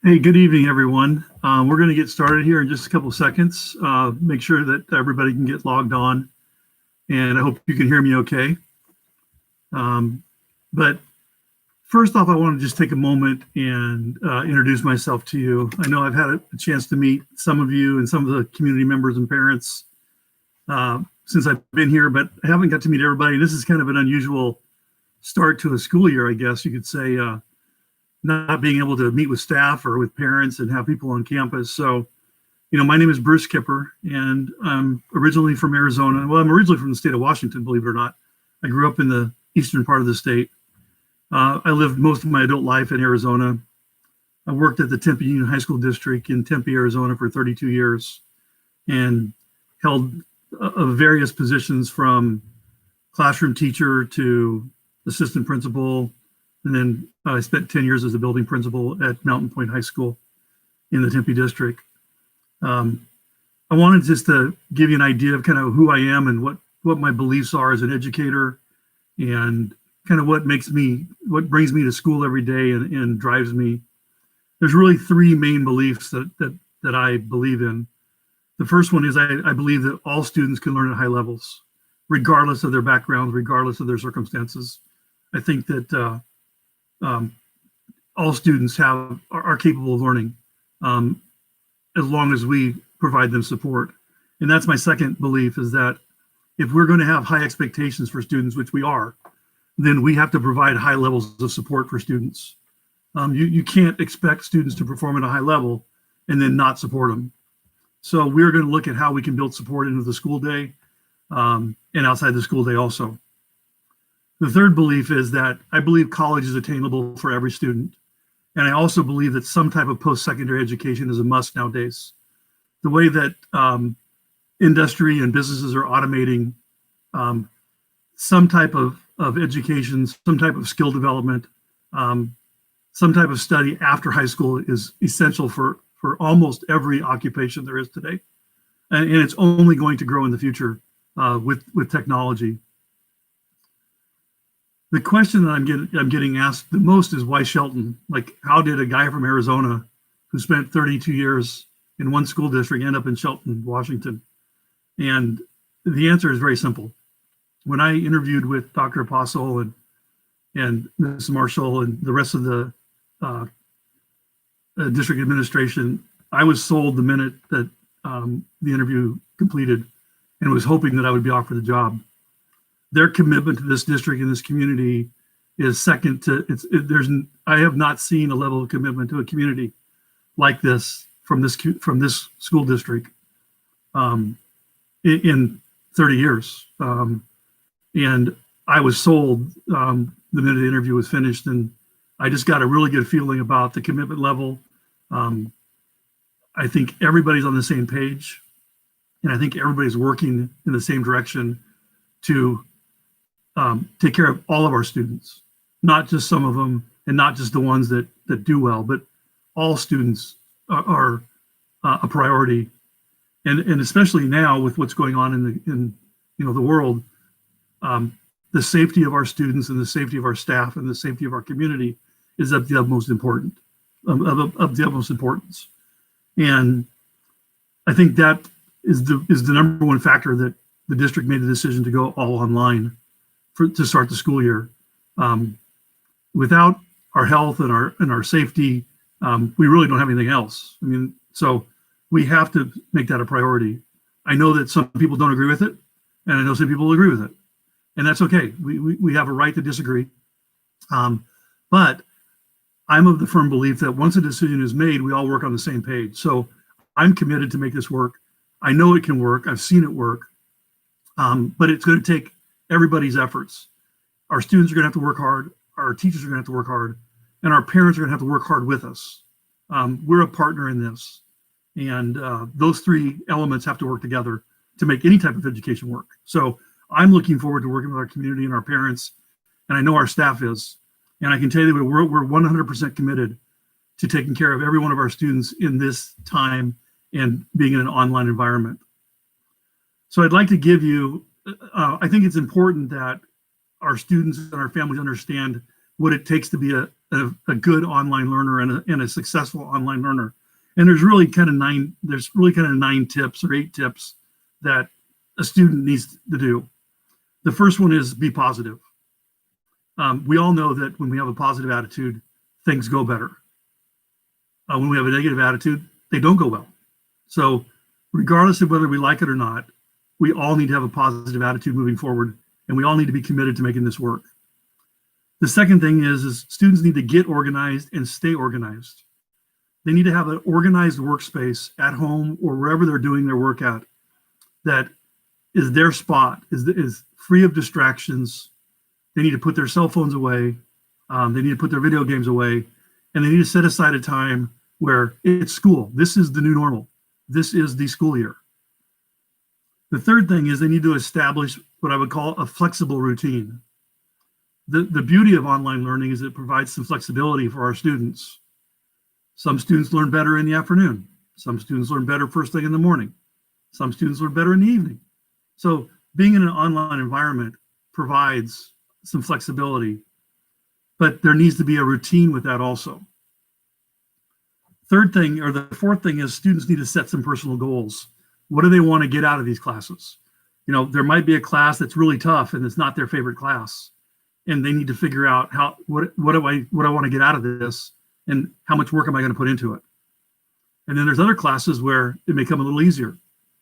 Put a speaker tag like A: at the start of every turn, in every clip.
A: Hey, good evening, everyone. We're going to get started here in just a couple of seconds. Make sure that everybody can get logged on, and I hope you can hear me okay. But first off, I want to just take a moment and introduce myself to you. I know I've had a chance to meet some of you and some of the community members and parents since I've been here, but I haven't got to meet everybody. This is kind of an unusual start to a school year, I guess you could say. Not being able to meet with staff or with parents and have people on campus. So, my name is Bruce Kipper, and I'm originally from Arizona. Well, I'm originally from the state of Washington, believe it or not. I grew up in the eastern part of the state. I lived most of my adult life in Arizona. I worked at the Tempe Union High School District in Tempe, Arizona for 32 years and held various positions from classroom teacher to assistant principal. And then I spent 10 years as a building principal at Mountain Point High School in the Tempe district. I wanted just to give you an idea of kind of who I am and what my beliefs are as an educator, and kind of what brings me to school every day and drives me. There's really three main beliefs that I believe in. The first one is I believe that all students can learn at high levels, regardless of their background, regardless of their circumstances. I think that all students are capable of learning as long as we provide them support. And that's my second belief, is that if we're going to have high expectations for students, which we are, then we have to provide high levels of support for students. You can't expect students to perform at a high level and then not support them. So we're going to look at how we can build support into the school day and outside the school day also. The third belief is that I believe college is attainable for every student. And I also believe that some type of post-secondary education is a must nowadays. The way that industry and businesses are automating some type of education, some type of skill development, some type of study after high school is essential for almost every occupation there is today. And it's only going to grow in the future with technology. The question that I'm getting asked the most is, why Shelton? Like, how did a guy from Arizona who spent 32 years in one school district end up in Shelton, Washington? And the answer is very simple. When I interviewed with Dr. Apostle and Ms. Marshall and the rest of the district administration, I was sold the minute that the interview completed, and was hoping that I would be offered the job. Their commitment to this district and this community is second to I have not seen a level of commitment to a community like this from this school district in 30 years. And I was sold the minute the interview was finished, and I just got a really good feeling about the commitment level. I think everybody's on the same page, and I think everybody's working in the same direction to take care of all of our students, not just some of them, and not just the ones that do well, but all students are a priority, and especially now with what's going on in the world, the safety of our students and the safety of our staff and the safety of our community is of the utmost importance. And I think that is the number one factor that the district made the decision to go all online to start the school year. Without our health and our safety, we really don't have anything else. I mean, so we have to make that a priority. I know that some people don't agree with it, and I know some people agree with it, and that's okay. We have a right to disagree. But I'm of the firm belief that once a decision is made, we all work on the same page. So I'm committed to make this work. I know it can work. I've seen it work. But it's going to take everybody's efforts. Our students are going to have to work hard. Our teachers are going to have to work hard. And our parents are going to have to work hard with us. We're a partner in this. And those three elements have to work together to make any type of education work. So I'm looking forward to working with our community and our parents. And I know our staff is. And I can tell you that we're 100% committed to taking care of every one of our students in this time and being in an online environment. So I'd like to give you, I think it's important that our students and our families understand what it takes to be a good online learner and a successful online learner. And there's really kind of nine tips or 8 tips that a student needs to do. The first one is be positive. We all know that when we have a positive attitude, things go better. When we have a negative attitude, they don't go well. So regardless of whether we like it or not, we all need to have a positive attitude moving forward, and we all need to be committed to making this work. The second thing is students need to get organized and stay organized. They need to have an organized workspace at home or wherever they're doing their work at that is their spot, is free of distractions. They need to put their cell phones away. They need to put their video games away, and they need to set aside a time where it's school. This is the new normal. This is the school year. The third thing is they need to establish what I would call a flexible routine. The beauty of online learning is it provides some flexibility for our students. Some students learn better in the afternoon. Some students learn better first thing in the morning. Some students learn better in the evening. So being in an online environment provides some flexibility, but there needs to be a routine with that also. Third thing, or the fourth thing, is students need to set some personal goals. What do they want to get out of these classes? You know, there might be a class that's really tough and it's not their favorite class, and they need to figure out what do I want to get out of this, and how much work am I going to put into it. And then there's other classes where it may come a little easier,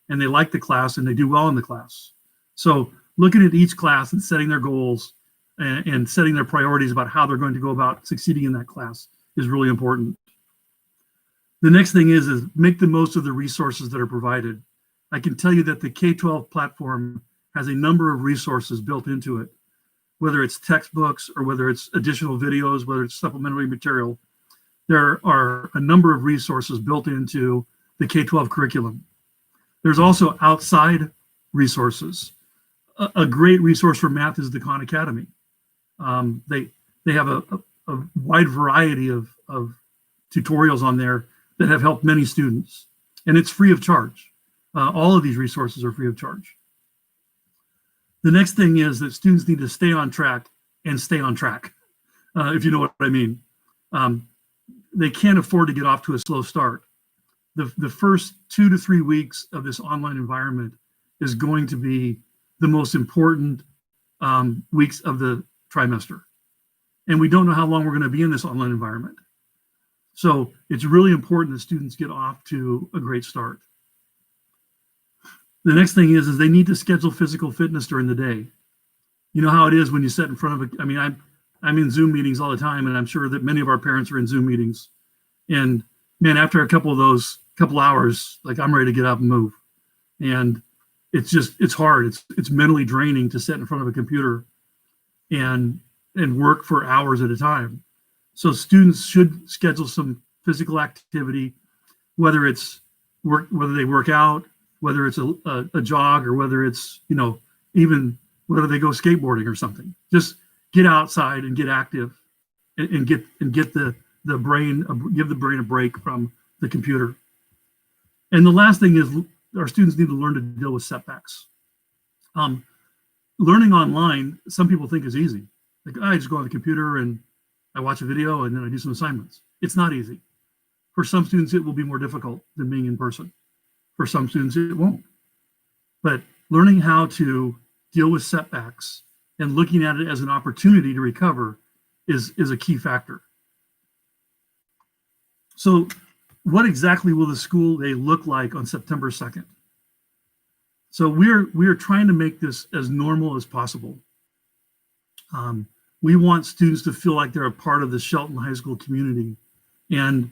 A: and they like the class and they do well in the class. So looking at each class and setting their goals and setting their priorities about how they're going to go about succeeding in that class is really important. The next thing is make the most of the resources that are provided. I can tell you that the K-12 platform has a number of resources built into it, whether it's textbooks or whether it's additional videos, whether it's supplementary material. There are a number of resources built into the K-12 curriculum. There's also outside resources. A great resource for math is the Khan Academy. They have a wide variety of tutorials on there that have helped many students, and it's free of charge. All of these resources are free of charge. The next thing is that students need to stay on track and stay on track, if you know what I mean. They can't afford to get off to a slow start. The first 2 to 3 weeks of this online environment is going to be the most important weeks of the trimester. And we don't know how long we're going to be in this online environment. So it's really important that students get off to a great start. The next thing is they need to schedule physical fitness during the day. You know how it is when you sit in front of I'm in Zoom meetings all the time, and I'm sure that many of our parents are in Zoom meetings. And man, after a couple of those hours, like, I'm ready to get up and move. And it's hard. It's mentally draining to sit in front of a computer and work for hours at a time. So students should schedule some physical activity, whether they work out, whether it's a jog, or whether it's, even whether they go skateboarding or something. Just get outside and get active, and give the brain a break from the computer. And the last thing is our students need to learn to deal with setbacks. Learning online, some people think, is easy. Like, I just go on the computer and I watch a video and then I do some assignments. It's not easy. For some students, it will be more difficult than being in person. For some students, it won't. But learning how to deal with setbacks and looking at it as an opportunity to recover is a key factor. So what exactly will the school day look like on September 2nd? So we are trying to make this as normal as possible. We want students to feel like they're a part of the Shelton High School community, and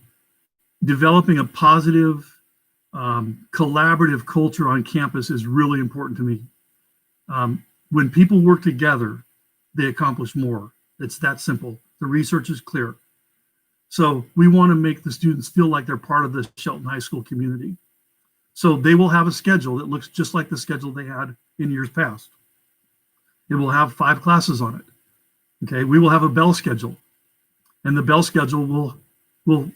A: developing a positive, collaborative culture on campus is really important to me. When people work together, they accomplish more. It's that simple. The research is clear. So we want to make the students feel like they're part of the Shelton High School community. So they will have a schedule that looks just like the schedule they had in years past. It will have 5 classes on it. Okay, we will have a bell schedule, and the bell schedule will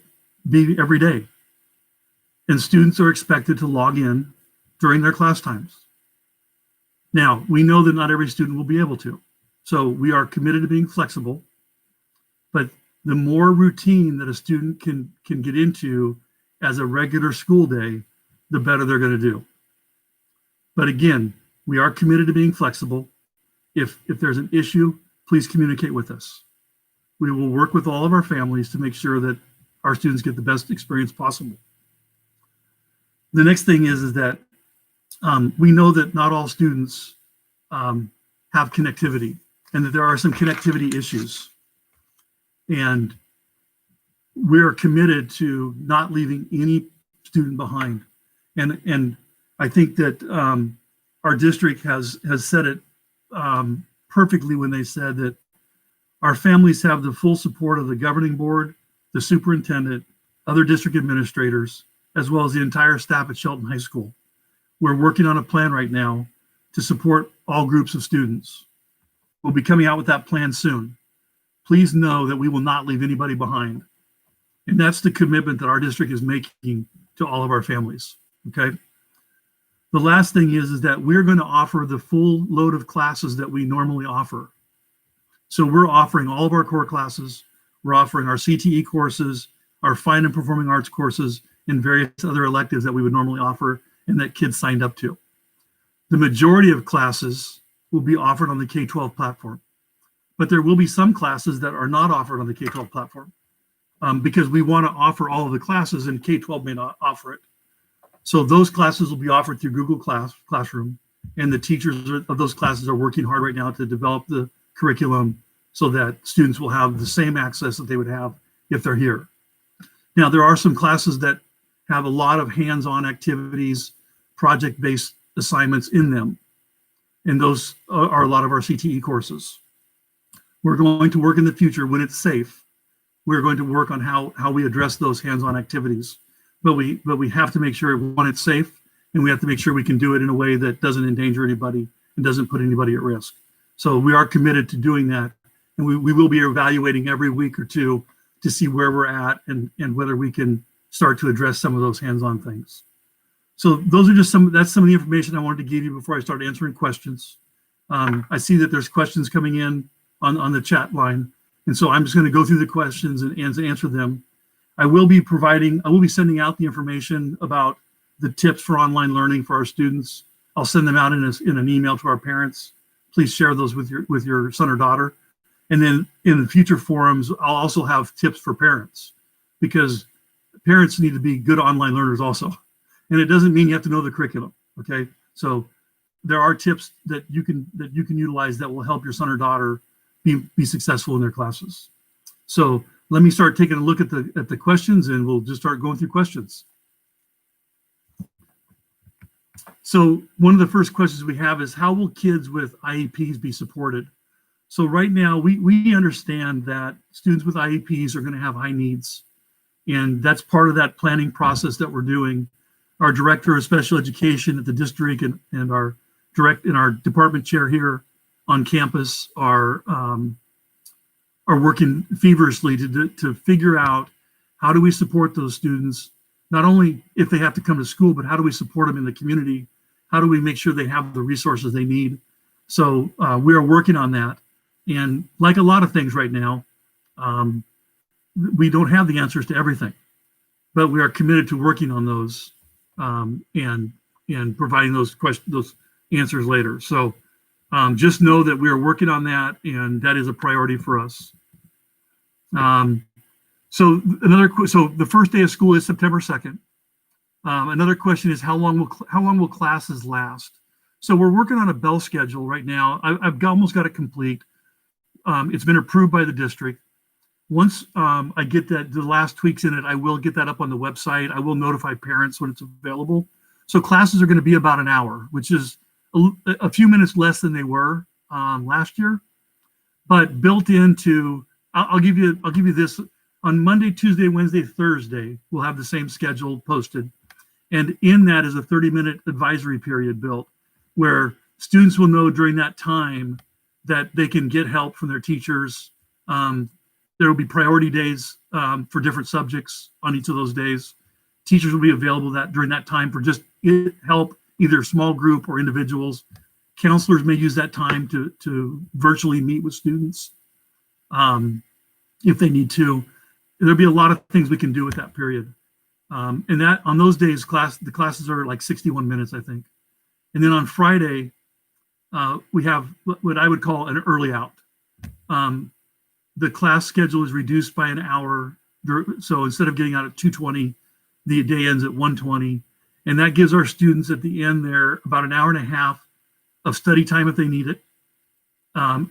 A: be every day. And students are expected to log in during their class times. Now, we know that not every student will be able to. So we are committed to being flexible, but The more routine that a student can get into as a regular school day, the better they're going to do. But again, we are committed to being flexible. If there's an issue, please communicate with us. We will work with all of our families to make sure that our students get the best experience possible. The next thing is that we know that not all students have connectivity, and that there are some connectivity issues. And we're committed to not leaving any student behind. And I think that our district has said it perfectly when they said that our families have the full support of the governing board, the superintendent, other district administrators, as well as the entire staff at Shelton High School. We're working on a plan right now to support all groups of students. We'll be coming out with that plan soon. Please know that we will not leave anybody behind. And that's the commitment that our district is making to all of our families, okay? The last thing is that we're going to offer the full load of classes that we normally offer. So we're offering all of our core classes. We're offering our CTE courses, our fine and performing arts courses, and various other electives that we would normally offer and that kids signed up to. The majority of classes will be offered on the K-12 platform, but there will be some classes that are not offered on the K-12 platform because we want to offer all of the classes and K-12 may not offer it. So those classes will be offered through Google Classroom, and the teachers of those classes are working hard right now to develop the curriculum so that students will have the same access that they would have if they're here. Now, there are some classes that have a lot of hands-on activities, project-based assignments in them, and those are a lot of our CTE courses. We're going to work in the future when it's safe. We're going to work on how we address those hands-on activities, but we have to make sure, one, it's safe, and we have to make sure we can do it in a way that doesn't endanger anybody and doesn't put anybody at risk. So we are committed to doing that, and we will be evaluating every week or two to see where we're at and whether we can start to address some of those hands-on things. So those are just that's some of the information I wanted to give you before I start answering questions. I see that there's questions coming in on the chat line, and so I'm just going to go through the questions and answer them. I will be sending out the information about the tips for online learning for our students. I'll send them out in an email to our parents. Please share those with your son or daughter. And then in the future forums, I'll also have tips for parents, because parents need to be good online learners also. And it doesn't mean you have to know the curriculum, okay? So there are tips that you can utilize that will help your son or daughter be successful in their classes. So let me start taking a look at the questions, and we'll just start going through questions. So one of the first questions we have is, how will kids with IEPs be supported? So right now, we understand that students with IEPs are going to have high needs, and that's part of that planning process that we're doing. Our director of special education at the district and our department chair here on campus are working feverishly to figure out, how do we support those students, not only if they have to come to school, but how do we support them in the community? How do we make sure they have the resources they need? So we are working on that. And like a lot of things right now, we don't have the answers to everything, but we are committed to working on those and providing those answers later. So just know that we are working on that, and that is a priority for us. So the first day of school is September 2nd. Another question is, how long will classes last? So we're working on a bell schedule right now. I've almost got it complete. It's been approved by the district. Once I get the last tweaks in it, I will get that up on the website. I will notify parents when it's available. So classes are going to be about an hour, which is a few minutes less than they were last year. But built into, I'll give you this. On Monday, Tuesday, Wednesday, Thursday, we'll have the same schedule posted. And in that is a 30-minute advisory period built, where students will know during that time that they can get help from their teachers. There will be priority days for different subjects on each of those days. Teachers will be available during that time for just help, either small group or individuals. Counselors may use that time to virtually meet with students. if they need to. There'll be a lot of things we can do with that period. And that on those days, the classes are like 61 minutes, I think. And then on Friday, we have what I would call an early out. The class schedule is reduced by an hour. So instead of getting out at 2:20, the day ends at 1:20. And that gives our students at the end there about an hour and a half of study time if they need it.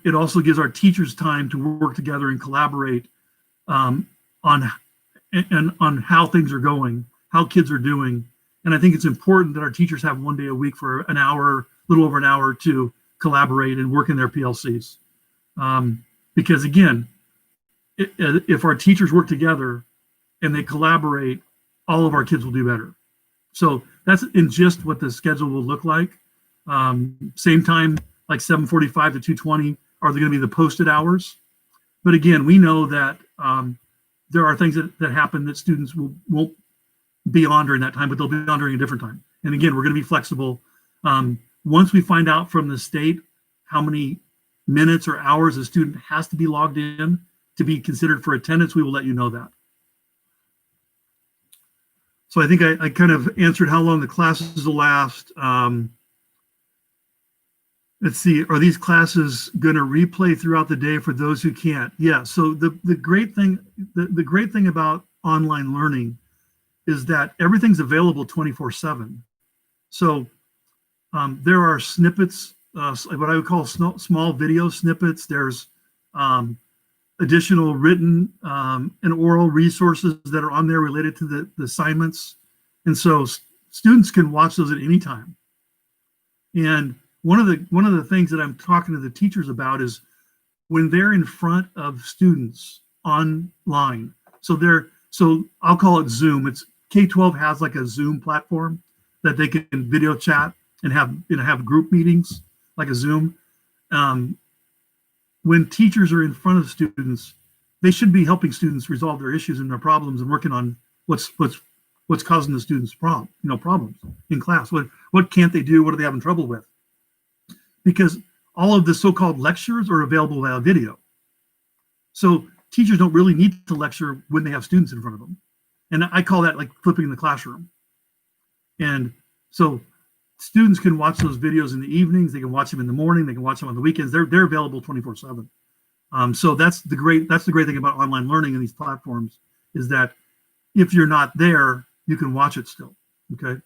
A: It also gives our teachers time to work together and collaborate on how things are going, how kids are doing. And I think it's important that our teachers have one day a week for an hour, a little over an hour, to collaborate and work in their PLCs. Because again, if our teachers work together and they collaborate, all of our kids will do better. So that's in just what the schedule will look like. Same time, like 7:45 to 2:20 are going to be the posted hours. But again, we know that there are things that happen that students won't be on during that time, but they'll be on during a different time. And again, we're going to be flexible. Once we find out from the state how many minutes or hours a student has to be logged in to be considered for attendance, we will let you know that. So I think I kind of answered how long the classes will last. Let's see, are these classes going to replay throughout the day for those who can't? Yeah, so the great thing about online learning is that everything's available 24/7. So there are snippets, what I would call small video snippets. There's additional written and oral resources that are on there related to the assignments. And so students can watch those at any time. And one of the things that I'm talking to the teachers about is when they're in front of students online. So I'll call it Zoom. It's K-12 has like a Zoom platform that they can video chat and have group meetings like a Zoom. When teachers are in front of students, they should be helping students resolve their issues and their problems and working on what's causing the students problems in class. What can't they do? What are they having trouble with? Because all of the so-called lectures are available via video. So teachers don't really need to lecture when they have students in front of them. And I call that like flipping the classroom. And so students can watch those videos in the evenings, they can watch them in the morning, they can watch them on the weekends. They're available 24/7. So that's the great thing about online learning in these platforms, is that if you're not there, you can watch it still. Okay.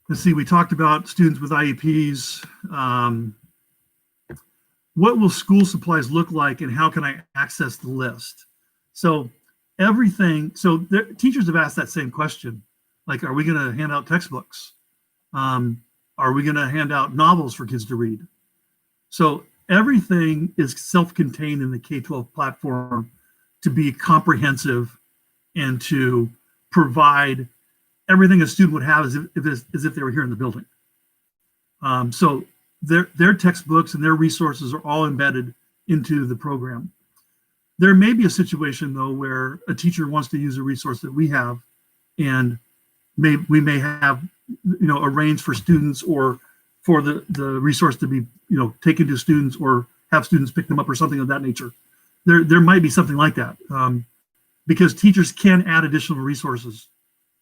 A: Let's see, we talked about students with IEPs. What will school supplies look like and how can I access the list? So teachers have asked that same question. Like, are we going to hand out textbooks? Are we going to hand out novels for kids to read? So everything is self-contained in the K-12 platform to be comprehensive and to provide everything a student would have as if they were here in the building. So their textbooks and their resources are all embedded into the program. There may be a situation, though, where a teacher wants to use a resource that we have, and we may have arranged for students or for the resource to be taken to students or have students pick them up or something of that nature. There might be something like that, because teachers can add additional resources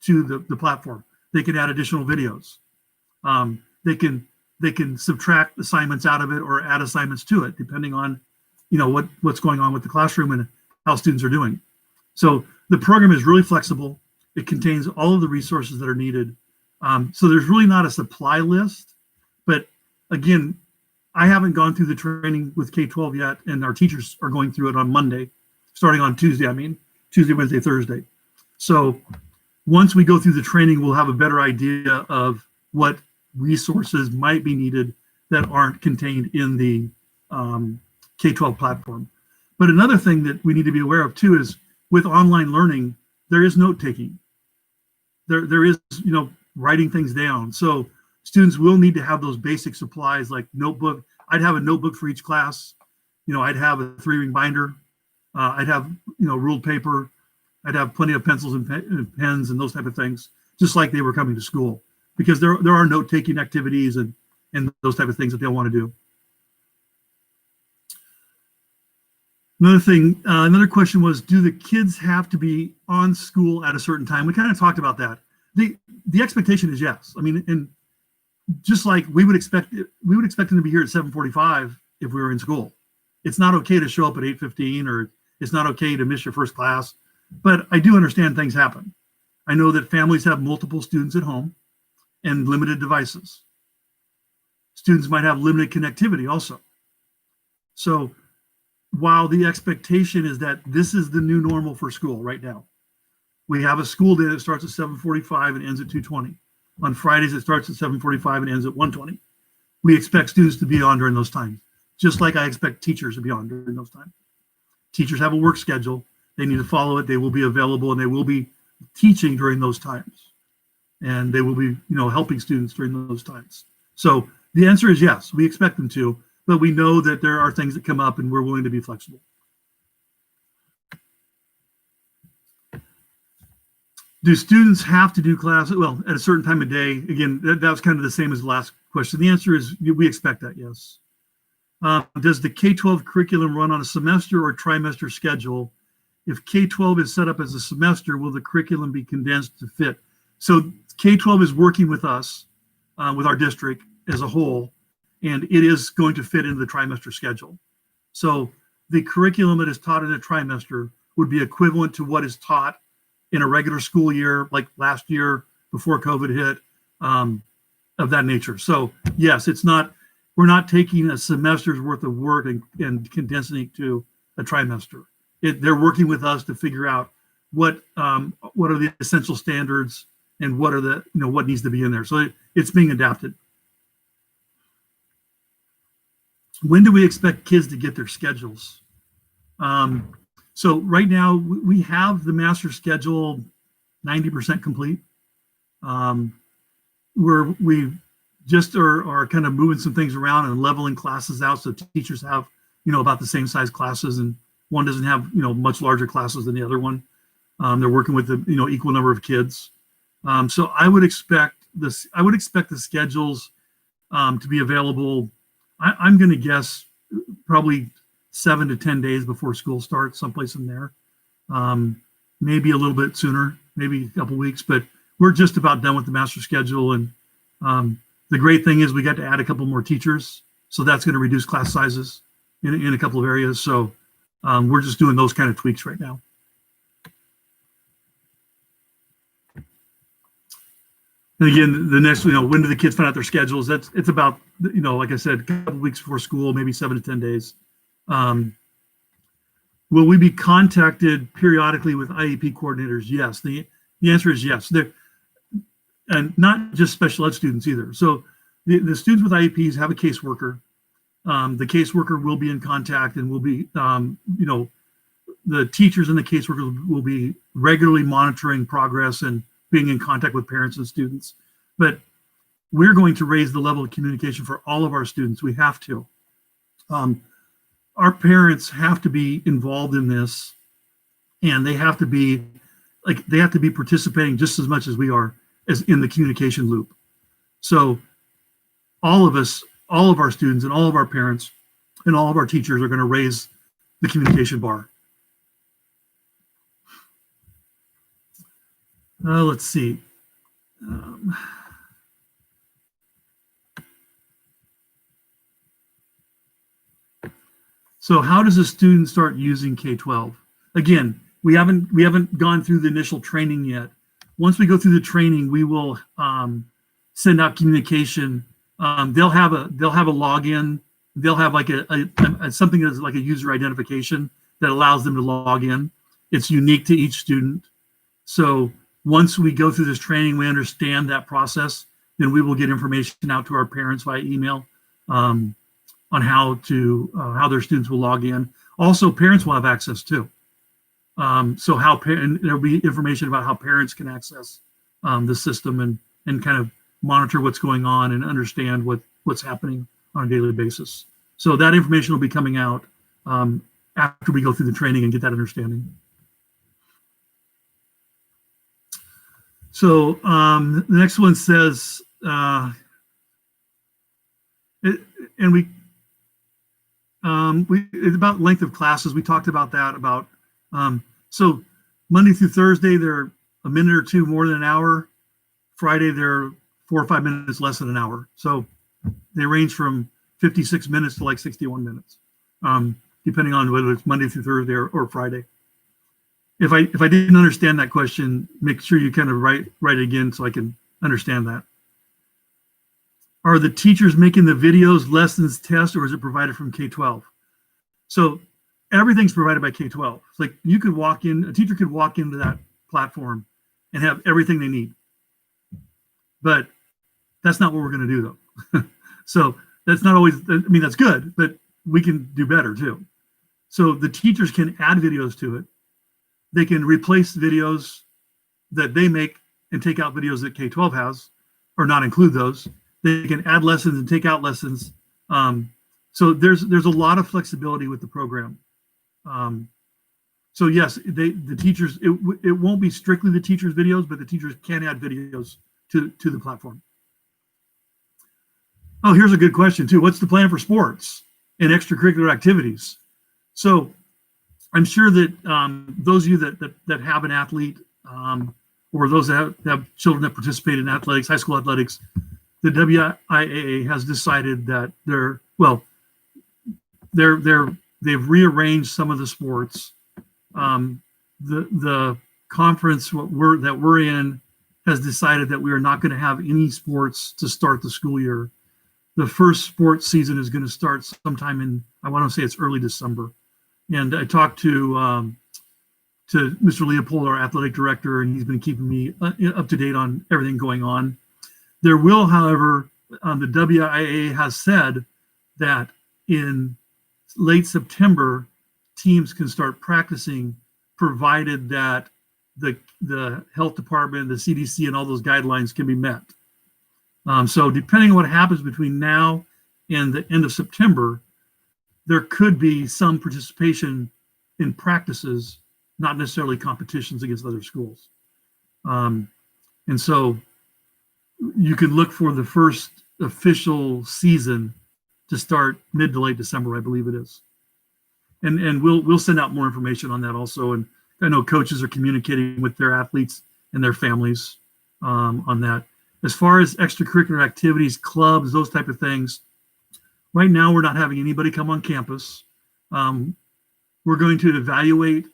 A: to the platform. They can add additional videos. They can subtract assignments out of it or add assignments to it, depending on what's going on with the classroom and how students are doing. So the program is really flexible. It contains all of the resources that are needed. So there's really not a supply list, but again, I haven't gone through the training with K-12 yet, and our teachers are going through it on Monday, starting on Tuesday, Tuesday, Wednesday, Thursday. So once we go through the training, we'll have a better idea of what resources might be needed that aren't contained in the K-12 platform. But another thing that we need to be aware of too is with online learning, there is note taking. There is, writing things down. So students will need to have those basic supplies like notebook. I'd have a notebook for each class. I'd have a 3-ring binder. I'd have, ruled paper. I'd have plenty of pencils and pens and those type of things, just like they were coming to school, because there are note-taking activities and those type of things that they'll want to do. Another thing, another question was, do the kids have to be on school at a certain time? We kind of talked about that. The expectation is yes. I mean, and just like we would expect them to be here at 7:45 if we were in school. It's not okay to show up at 8:15, or it's not okay to miss your first class. But I do understand things happen. I know that families have multiple students at home and limited devices. Students might have limited connectivity also. So while the expectation is that this is the new normal for school right now, we have a school day that starts at 7:45 and ends at 2:20. On Fridays, it starts at 7:45 and ends at 1:20. We expect students to be on during those times, just like I expect teachers to be on during those times. Teachers have a work schedule. They need to follow it. They will be available, and they will be teaching during those times. And they will be, helping students during those times. So the answer is yes, we expect them to, but we know that there are things that come up, and we're willing to be flexible. Do students have to do classes? Well, at a certain time of day. Again, that was kind of the same as the last question. The answer is we expect that, yes. Does the K-12 curriculum run on a semester or trimester schedule? If K-12 is set up as a semester, will the curriculum be condensed to fit? So K-12 is working with us, with our district as a whole, and it is going to fit into the trimester schedule. So the curriculum that is taught in a trimester would be equivalent to what is taught in a regular school year, like last year before COVID hit, of that nature. So yes, we're not taking a semester's worth of work and condensing it to a trimester. They're working with us to figure out what are the essential standards and what are what needs to be in there. So it's being adapted. When do we expect kids to get their schedules? So right now we have the master schedule 90% complete. We just are kind of moving some things around and leveling classes out so teachers have about the same size classes, and one doesn't have much larger classes than the other one. They're working with the equal number of kids. So I would expect the schedules to be available. I'm going to guess probably 7 to 10 days before school starts, someplace in there. Maybe a little bit sooner, maybe a couple weeks, but we're just about done with the master schedule. And the great thing is we got to add a couple more teachers, so that's going to reduce class sizes in a couple of areas. So we're just doing those kind of tweaks right now. And again, the next, when do the kids find out their schedules? It's about, like I said, a couple weeks before school, maybe 7 to 10 days. Will we be contacted periodically with IEP coordinators? Yes. The answer is yes. And not just special ed students either. So the students with IEPs have a caseworker. The caseworker will be in contact and will be, the teachers and the caseworkers will be regularly monitoring progress and being in contact with parents and students. But we're going to raise the level of communication for all of our students. We have to. Our parents have to be involved in this, and they have to be participating just as much as we are as in the communication loop. So all of us, all of our students and all of our parents and all of our teachers are going to raise the communication bar. Let's see. So how does a student start using K-12? Again, we haven't gone through the initial training yet. Once we go through the training, we will send out communication. They'll have a login. They'll have like a something that's like a user identification that allows them to log in. It's unique to each student. So once we go through this training, we understand that process, then we will get information out to our parents via email on how their students will log in. Also, parents will have access too. So there'll be information about how parents can access the system and kind of monitor what's going on and understand what's happening on a daily basis. So that information will be coming out after we go through the training and get that understanding. So the next one says, It's about length of classes. We talked about that. So Monday through Thursday, they're a minute or two more than an hour. Friday, they're 4 or 5 minutes less than an hour. So they range from 56 minutes to like 61 minutes, depending on whether it's Monday through Thursday or Friday. If I didn't understand that question, make sure you kind of write it again so I can understand that. Are the teachers making the videos, lessons, tests, or is it provided from K-12? So everything's provided by K-12. It's like you could walk in, a teacher could walk into that platform and have everything they need. But that's not what we're going to do, though. So that's not always, I mean, that's good, but we can do better, too. So the teachers can add videos to it. They can replace videos that they make and take out videos that K-12 has, or not include those. They can add lessons and take out lessons. So there's a lot of flexibility with the program. So yes, the teachers, it won't be strictly the teachers' videos, but the teachers can add videos to the platform. Oh, here's a good question too. What's the plan for sports and extracurricular activities? So I'm sure that those of you that have an athlete, or those that have children that participate in athletics, high school athletics, the WIAA has decided that they've rearranged some of the sports. The conference that we're in has decided that we are not going to have any sports to start the school year. The first sports season is going to start sometime in, I want to say it's early December. And I talked to Mr. Leopold, our athletic director, and he's been keeping me up to date on everything going on. There will, however, the WIAA has said that in late September, teams can start practicing, provided that the health department, the CDC, and all those guidelines can be met. So depending on what happens between now and the end of September, there could be some participation in practices, not necessarily competitions against other schools. And so you can look for the first official season to start mid to late December, I believe it is. And we'll send out more information on that also. And I know coaches are communicating with their athletes and their families on that. As far as extracurricular activities, clubs, those type of things, right now we're not having anybody come on campus. We're going to evaluate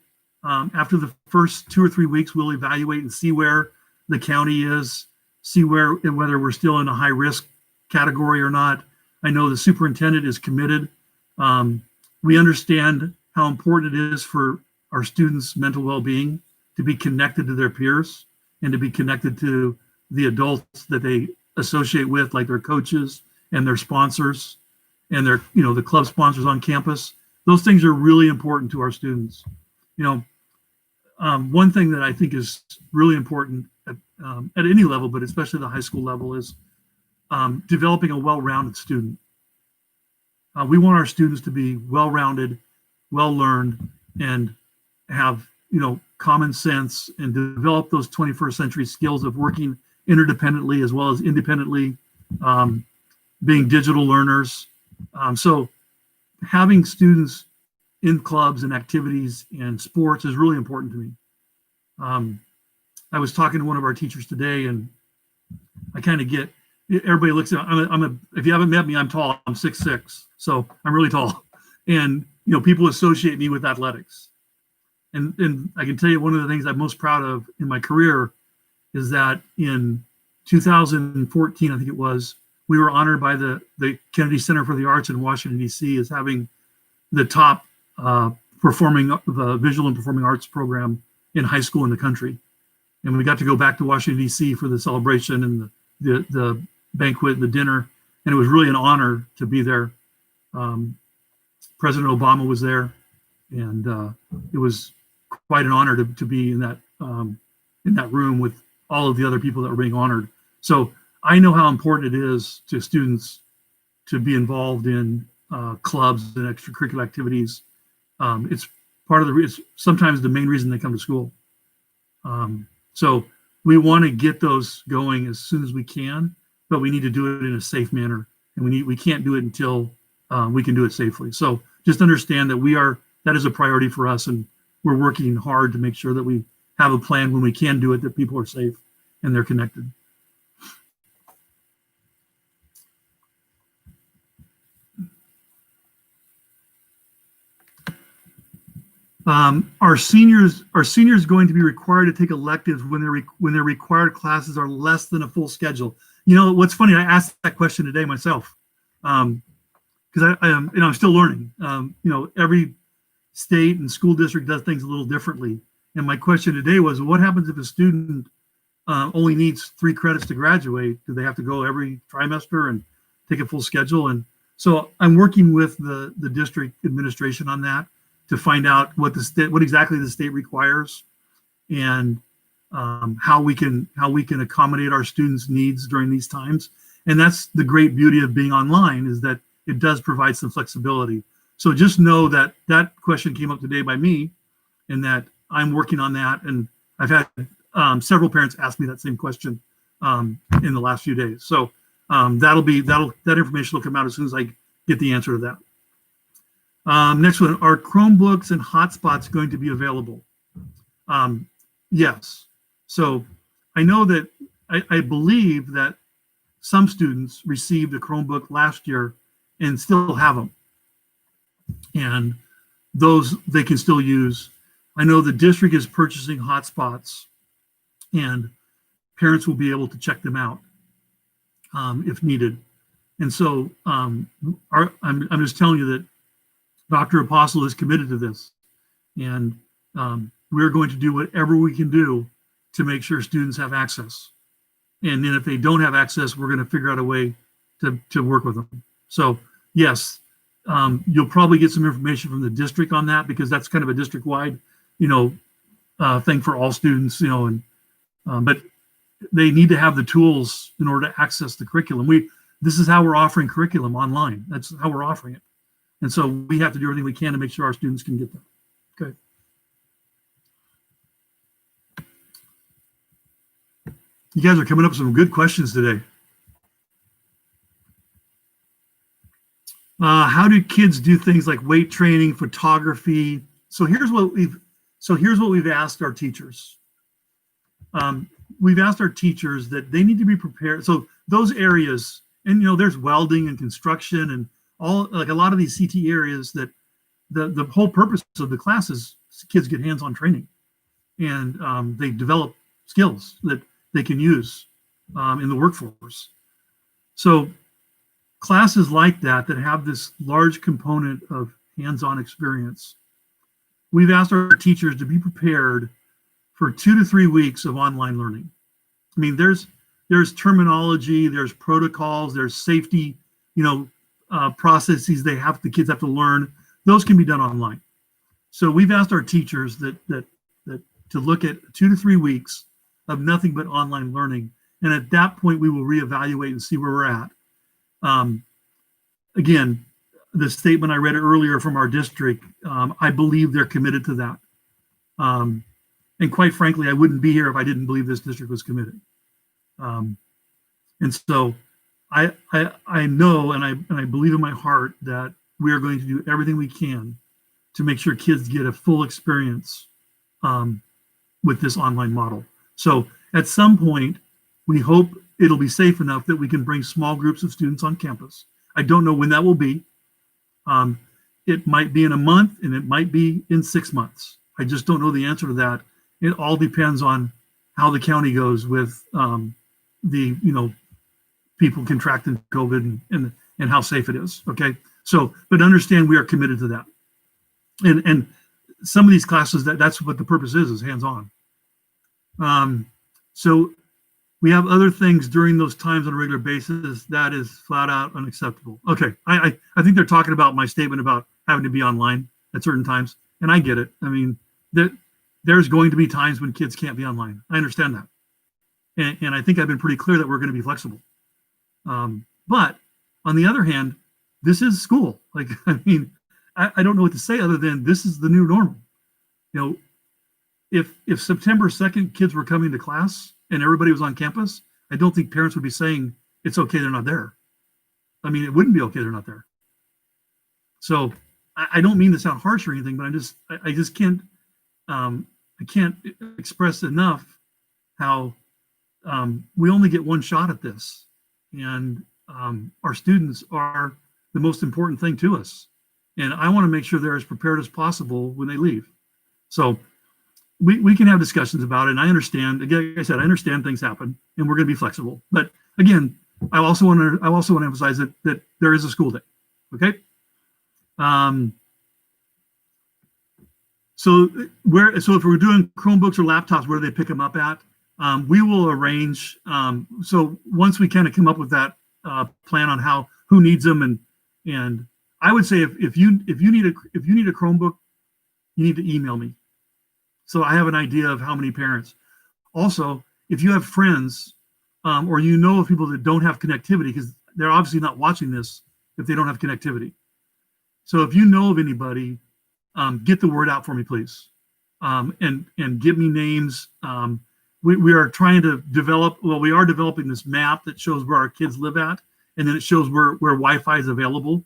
A: after the first 2 or 3 weeks. We'll evaluate and see where the county is, see whether we're still in a high risk category or not. I know the superintendent is committed. We understand how important it is for our students' mental well-being to be connected to their peers and to be connected to the adults that they associate with, like their coaches and their sponsors and their, the club sponsors on campus. Those things are really important to our students. One thing that I think is really important at any level, but especially the high school level, is developing a well-rounded student. We want our students to be well-rounded, well-learned, and have, common sense, and develop those 21st century skills of working interdependently as well as independently, being digital learners. So having students in clubs and activities and sports is really important to me. I was talking to one of our teachers today, and I kind of get, everybody looks at, if you haven't met me, I'm tall, I'm 6'6", so I'm really tall. And, people associate me with athletics. And I can tell you one of the things I'm most proud of in my career is that in 2014, I think it was, we were honored by the Kennedy Center for the Arts in Washington, D.C. as having the top the visual and performing arts program in high school in the country. And we got to go back to Washington, D.C. for the celebration and the banquet and the dinner. And it was really an honor to be there. President Obama was there, and it was quite an honor to be in that room with all of the other people that were being honored. So I know how important it is to students to be involved in clubs and extracurricular activities. It's part of it's sometimes the main reason they come to school. So we want to get those going as soon as we can, but we need to do it in a safe manner, and we can't do it until we can do it safely. So just understand that that is a priority for us, and we're working hard to make sure that we have a plan when we can do it, that people are safe and they're connected. Are seniors going to be required to take electives when their required classes are less than a full schedule? You know, what's funny, I asked that question today myself, because I'm still learning. Every state and school district does things a little differently. And my question today was, what happens if a student only needs 3 credits to graduate? Do they have to go every trimester and take a full schedule? And so I'm working with the district administration on that to find out what exactly the state requires, and how we can accommodate our students' needs during these times. And that's the great beauty of being online, is that it does provide some flexibility. So just know that that question came up today by me, and that I'm working on that. And I've had several parents ask me that same question in the last few days. So that information will come out as soon as I get the answer to that. Next one, are Chromebooks and hotspots going to be available? Yes. So I know that I believe that some students received a Chromebook last year and still have them, and those they can still use. I know the district is purchasing hotspots, and parents will be able to check them out if needed. And so I'm just telling you that Dr. Apostle is committed to this, and we're going to do whatever we can do to make sure students have access. And then if they don't have access, we're going to figure out a way to work with them. So yes, you'll probably get some information from the district on that, because that's kind of a district-wide, thing for all students, but they need to have the tools in order to access the curriculum. This is how we're offering curriculum online. That's how we're offering it. And so we have to do everything we can to make sure our students can get that. Okay. You guys are coming up with some good questions today. How do kids do things like weight training, photography? So here's what we've asked our teachers. We've asked our teachers that they need to be prepared. So those areas, and there's welding and construction and all, like a lot of these CT areas, that the whole purpose of the class is kids get hands-on training, and they develop skills that they can use in the workforce. So classes like that have this large component of hands-on experience, we've asked our teachers to be prepared for 2 to 3 weeks of online learning. I mean, there's terminology, there's protocols, there's safety, processes the kids have to learn. Those can be done online. So we've asked our teachers that to look at 2 to 3 weeks of nothing but online learning. And at that point, we will reevaluate and see where we're at. Again, the statement I read earlier from our district, I believe they're committed to that. And quite frankly, I wouldn't be here if I didn't believe this district was committed. And so I know, and I believe in my heart that we are going to do everything we can to make sure kids get a full experience with this online model. So at some point, we hope it'll be safe enough that we can bring small groups of students on campus. I don't know when that will be. It might be in a month, and it might be in 6 months. I just don't know the answer to that. It all depends on how the county goes with people contracting COVID and how safe it is. Okay, so but understand we are committed to that. And some of these classes, that's what the purpose is hands-on. So we have other things during those times on a regular basis that is flat out unacceptable. Okay, I think they're talking about my statement about having to be online at certain times, and I get it. I mean, there's going to be times when kids can't be online. I understand that, and I think I've been pretty clear that we're going to be flexible. But on the other hand, this is school. Like, I mean, I don't know what to say other than this is the new normal. If September 2nd kids were coming to class and everybody was on campus, I don't think parents would be saying it's okay they're not there. I mean, it wouldn't be okay they're not there. So I don't mean to sound harsh or anything, but I just can't, I can't express enough how we only get one shot at this, and our students are the most important thing to us, and I want to make sure they're as prepared as possible when they leave. So we can have discussions about it, and I understand. Again, like I said, I understand things happen, and we're going to be flexible. But again, I also want to emphasize that there is a school day. Okay. So if we're doing Chromebooks or laptops, where do they pick them up at? We will arrange. So once we kind of come up with that plan on who needs them, and I would say if you need a Chromebook, you need to email me, so I have an idea of how many parents. Also, if you have friends or you know of people that don't have connectivity, because they're obviously not watching this if they don't have connectivity. So if you know of anybody, get the word out for me, please, and give me names. We are trying to develop. Well, we are developing this map that shows where our kids live at, and then it shows where Wi-Fi is available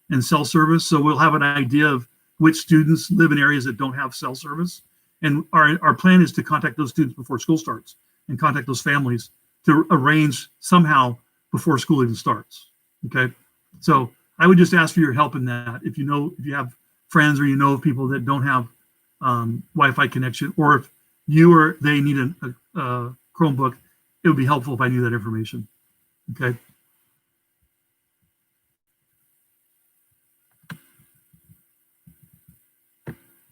A: and cell service. So we'll have an idea of which students live in areas that don't have cell service. And our plan is to contact those students before school starts and contact those families to arrange somehow before school even starts. Okay. So I would just ask for your help in that. If you have friends or you know of people that don't have Wi-Fi connection, or if you or they need a Chromebook, it would be helpful if I knew that information. Okay.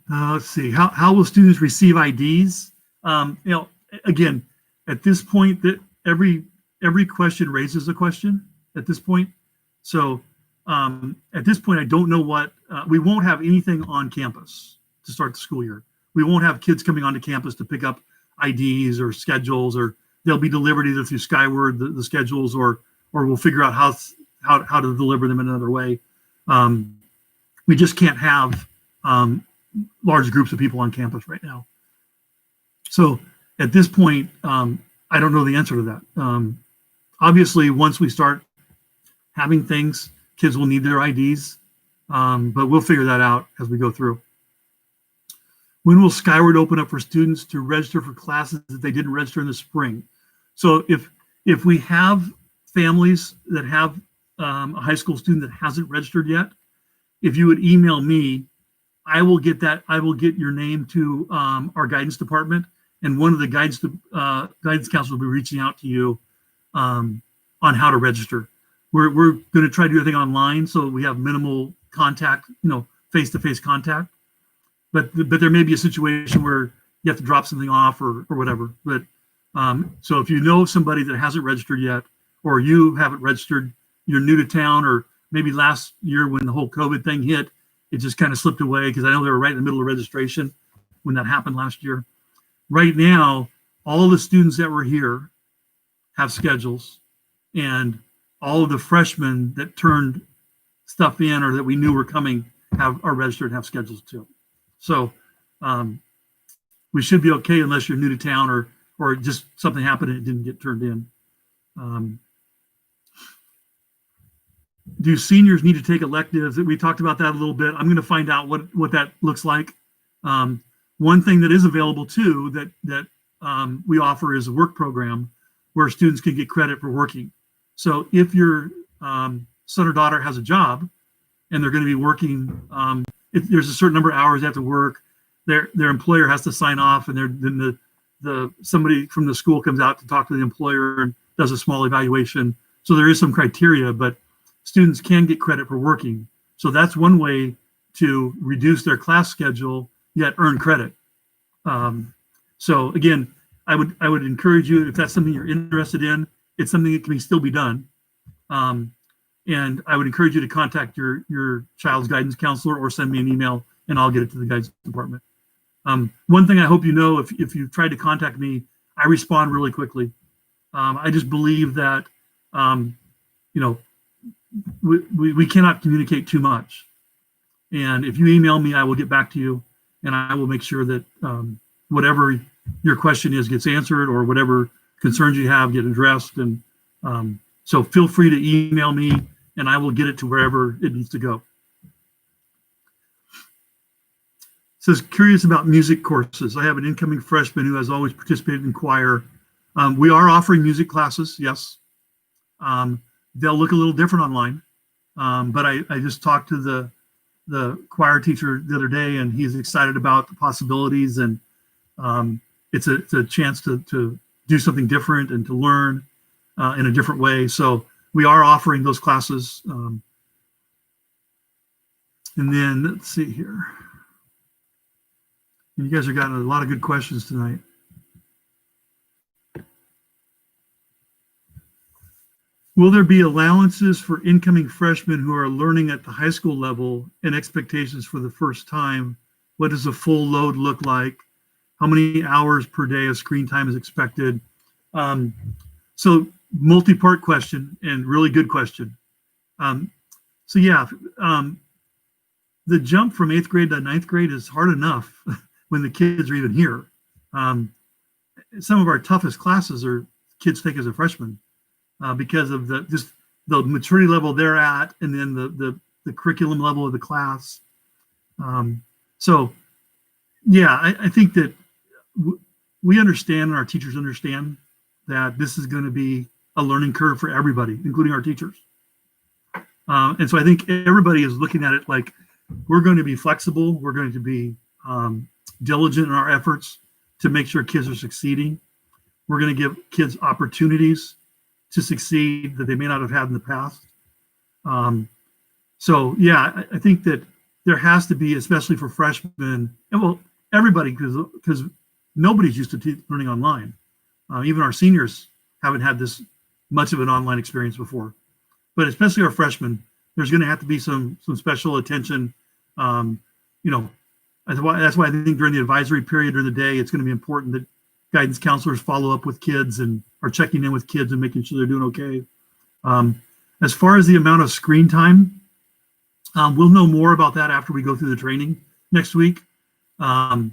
A: Let's see. How will students receive IDs? Again, at this point, that every question raises a question. At this point, so at this point, I don't know what we won't have anything on campus to start the school year. We won't have kids coming onto campus to pick up IDs or schedules, or they'll be delivered either through Skyward the schedules, or we'll figure out how to deliver them in another way. We just can't have large groups of people on campus right now. So at this point, I don't know the answer to that. Obviously, once we start having things, kids will need their IDs, but we'll figure that out as we go through. When will Skyward open up for students to register for classes that they didn't register in the spring? So if we have families that have a high school student that hasn't registered yet, if you would email me, I will get your name to our guidance department, and one of the guidance counselors will be reaching out to you on how to register. We're going to try to do everything online so we have minimal contact, face-to-face contact. But there may be a situation where you have to drop something off or whatever. But so if you know somebody that hasn't registered yet, or you haven't registered, you're new to town, or maybe last year when the whole COVID thing hit, it just kind of slipped away, because I know they were right in the middle of registration when that happened last year. Right now, all of the students that were here have schedules, and all of the freshmen that turned stuff in or that we knew were coming are registered and have schedules too. So we should be okay unless you're new to town or just something happened and it didn't get turned in. Do seniors need to take electives? We talked about that a little bit. I'm going to find out what that looks like. One thing that is available too that we offer is a work program where students can get credit for working. So if your son or daughter has a job and they're going to be working, there's a certain number of hours they have to work. Their employer has to sign off, and then somebody from the school comes out to talk to the employer and does a small evaluation. So there is some criteria, but students can get credit for working. So that's one way to reduce their class schedule yet earn credit. So again, I would encourage you, if that's something you're interested in, it's something that can still be done. And I would encourage you to contact your child's guidance counselor or send me an email, and I'll get it to the guidance department. One thing I hope you know, if you try to contact me, I respond really quickly. I just believe that we cannot communicate too much. And if you email me, I will get back to you, and I will make sure that whatever your question is gets answered, or whatever concerns you have get addressed. And so feel free to email me, and I will get it to wherever it needs to go. Says, curious about music courses. I have an incoming freshman who has always participated in choir. We are offering music classes, yes. They'll look a little different online. But I just talked to the choir teacher the other day, and he's excited about the possibilities, and it's a chance to do something different and to learn in a different way. So we are offering those classes. And then let's see here. You guys are getting a lot of good questions tonight. Will there be allowances for incoming freshmen who are learning at the high school level and expectations for the first time? What does a full load look like? How many hours per day of screen time is expected? So multi-part question and really good question. So yeah, the jump from 8th grade to 9th grade is hard enough when the kids are even here. Some of our toughest classes are kids take as a freshman because of the maturity level they're at, and then the curriculum level of the class. So yeah, I think that we understand, and our teachers understand, that this is going to be a learning curve for everybody, including our teachers. And so I think everybody is looking at it like, we're going to be flexible. We're going to be diligent in our efforts to make sure kids are succeeding. We're going to give kids opportunities to succeed that they may not have had in the past. So yeah, I think that there has to be, especially for freshmen, and well, everybody, because nobody's used to learning online. Even our seniors haven't had this much of an online experience before. But especially our freshmen, there's going to have to be some special attention. That's why I think during the advisory period during the day, it's going to be important that guidance counselors follow up with kids and are checking in with kids and making sure they're doing okay. As far as the amount of screen time, we'll know more about that after we go through the training next week. I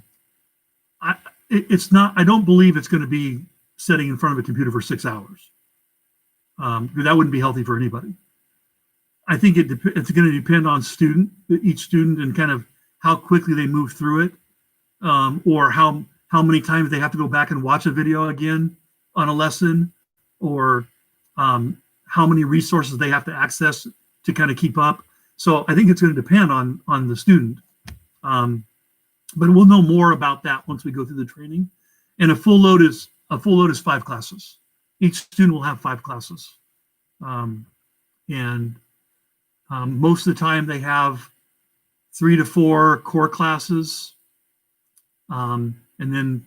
A: don't believe it's going to be sitting in front of a computer for 6 hours. That wouldn't be healthy for anybody. I think it's going to depend on each student, and kind of how quickly they move through it, or how many times they have to go back and watch a video again on a lesson, or how many resources they have to access to kind of keep up. So I think it's going to depend on the student. But we'll know more about that once we go through the training. And a full load is 5 classes. Each student will have 5 classes. Most of the time they have 3 to 4 core classes, and then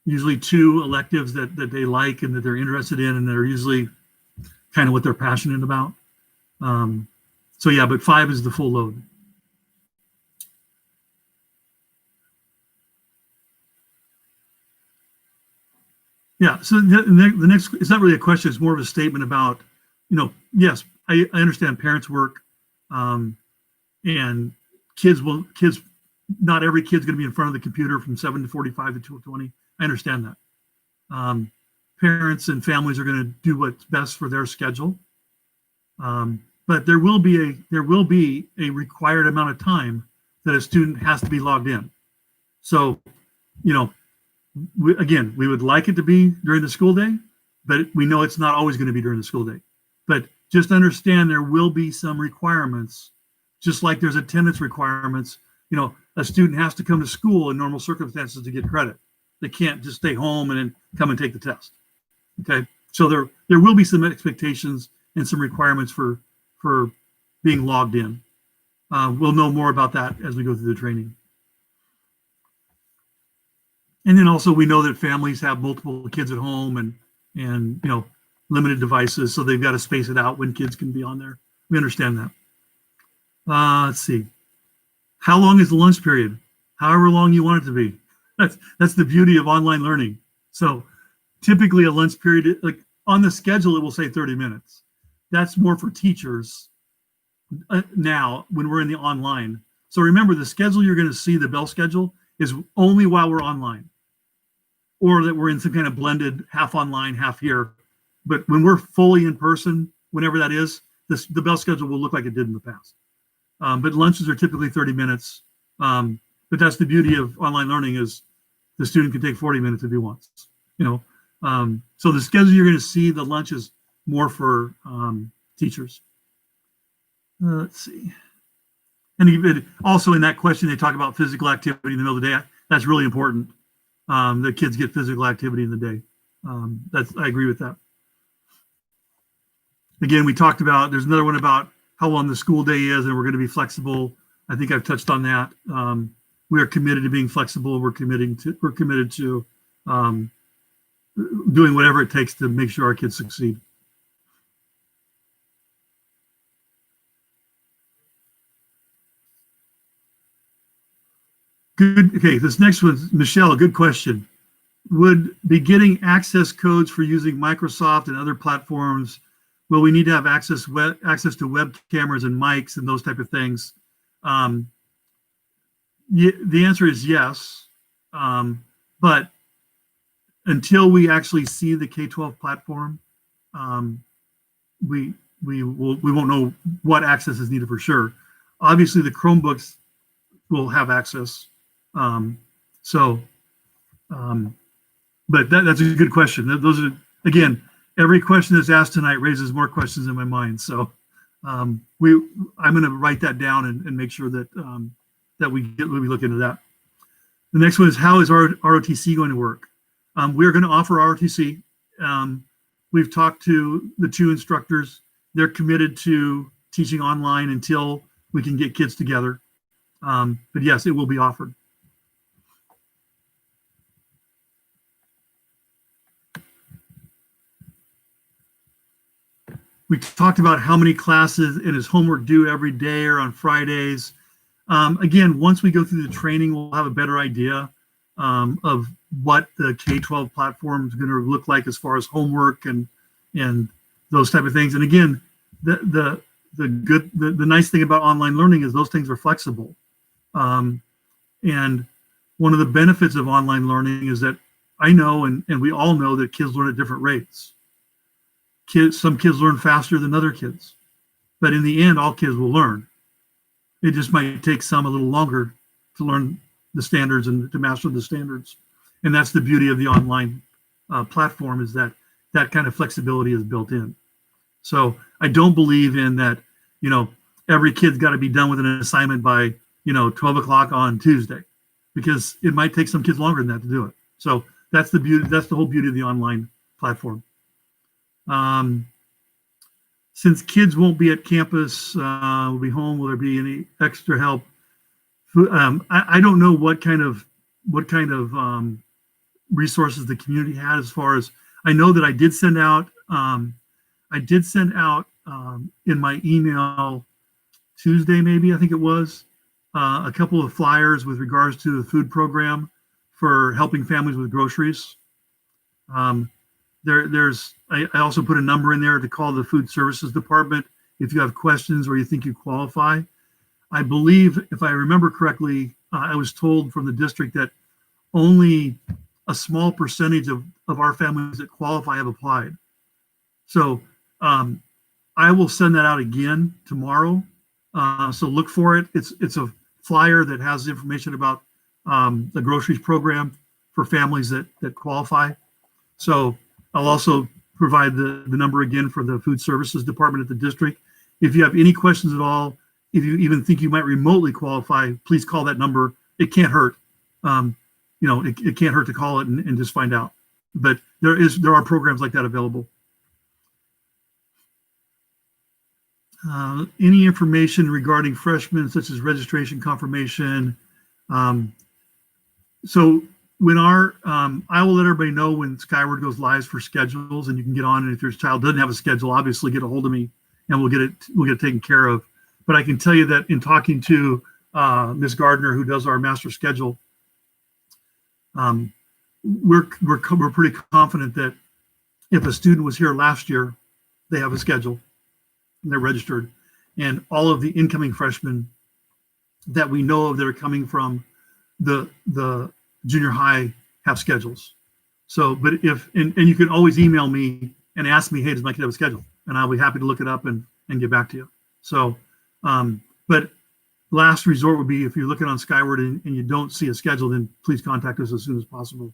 A: usually 2 electives that they like and that they're interested in, and they're usually kind of what they're passionate about. So yeah, but 5 is the full load. Yeah, so the next, it's not really a question, it's more of a statement about, yes, I understand parents work, and kids, not every kid's going to be in front of the computer from 7:45 to 2:20. I understand that. Parents and families are going to do what's best for their schedule, but there will be a required amount of time that a student has to be logged in. So, we would like it to be during the school day, but we know it's not always going to be during the school day. But just understand there will be some requirements, just like there's attendance requirements. A student has to come to school in normal circumstances to get credit. They can't just stay home and then come and take the test. Okay, so there will be some expectations and some requirements for being logged in. We'll know more about that as we go through the training. And then also we know that families have multiple kids at home and limited devices, so they've got to space it out when kids can be on there. We understand that. Let's see. How long is the lunch period? However long you want it to be. That's the beauty of online learning. So typically a lunch period, like on the schedule, it will say 30 minutes. That's more for teachers now when we're in the online. So remember, the schedule you're going to see, the bell schedule, is only while we're online, or that we're in some kind of blended half online, half here. But when we're fully in person, whenever that is, the bell schedule will look like it did in the past. but lunches are typically 30 minutes. But that's the beauty of online learning is the student can take 40 minutes if he wants, you know. So the schedule you're going to see, the lunch is more for teachers. Let's see. And even, also in that question, they talk about physical activity in the middle of the day. That's really important. The kids get physical activity in the day. I agree with that. Again, we talked about, there's another one about how long the school day is, and we're going to be flexible. I think I've touched on that. We are committed to being flexible. We're committed to doing whatever it takes to make sure our kids succeed. Good. Okay, this next one's Michelle. Good question. Would be getting access codes for using Microsoft and other platforms? Will we need to have access to web cameras and mics and those type of things? The answer is yes, but until we actually see the K-12 platform, we won't know what access is needed for sure. Obviously, the Chromebooks will have access. But that's a good question. Those are, again, every question that's asked tonight raises more questions in my mind. So I'm going to write that down and make sure that that we look into that. The next one is, how is ROTC going to work? We're going to offer ROTC. We've talked to the 2 instructors. They're committed to teaching online until we can get kids together. But yes, it will be offered. We talked about how many classes and is homework due every day or on Fridays. Again, once we go through the training, we'll have a better idea of what the K-12 platform is going to look like as far as homework and those type of things. And again, the nice thing about online learning is those things are flexible. And one of the benefits of online learning is that I know, and we all know, that kids learn at different rates. Some kids learn faster than other kids, but in the end, all kids will learn. It just might take some a little longer to learn the standards and to master the standards. And that's the beauty of the online platform, is that that kind of flexibility is built in. So I don't believe in that, you know, every kid's got to be done with an assignment by, 12 o'clock on Tuesday, because it might take some kids longer than that to do it. So that's the beauty. That's the whole beauty of the online platform. Since kids won't be at campus, will be home, will there be any extra help? I don't know what kind of resources the community had. As far as I know, that I did send out in my email Tuesday, maybe, I think it was, a couple of flyers with regards to the food program for helping families with groceries. I also put a number in there to call the food services department if you have questions or you think you qualify. I believe, if I remember correctly, I was told from the district that only a small percentage of our families that qualify have applied. So I will send that out again tomorrow. So look for it. It's a flyer that has information about the groceries program for families that qualify. So I'll also provide the number again for the food services department at the district. If you have any questions at all, if you even think you might remotely qualify, please call that number. It can't hurt. It can't hurt to call it and just find out. But there are programs like that available. Any information regarding freshmen, such as registration confirmation. So when I will let everybody know when Skyward goes live for schedules, and you can get on. And if your child doesn't have a schedule, obviously get a hold of me, and we'll get it taken care of. But I can tell you that in talking to Ms. Gardner, who does our master schedule, we're pretty confident that if a student was here last year, they have a schedule and they're registered, and all of the incoming freshmen that we know of that are coming from the junior high have schedules. So, but if you can always email me and ask me, hey, does my kid have a schedule? And I'll be happy to look it up and get back to you. So, but last resort would be if you're looking on Skyward and you don't see a schedule, then please contact us as soon as possible.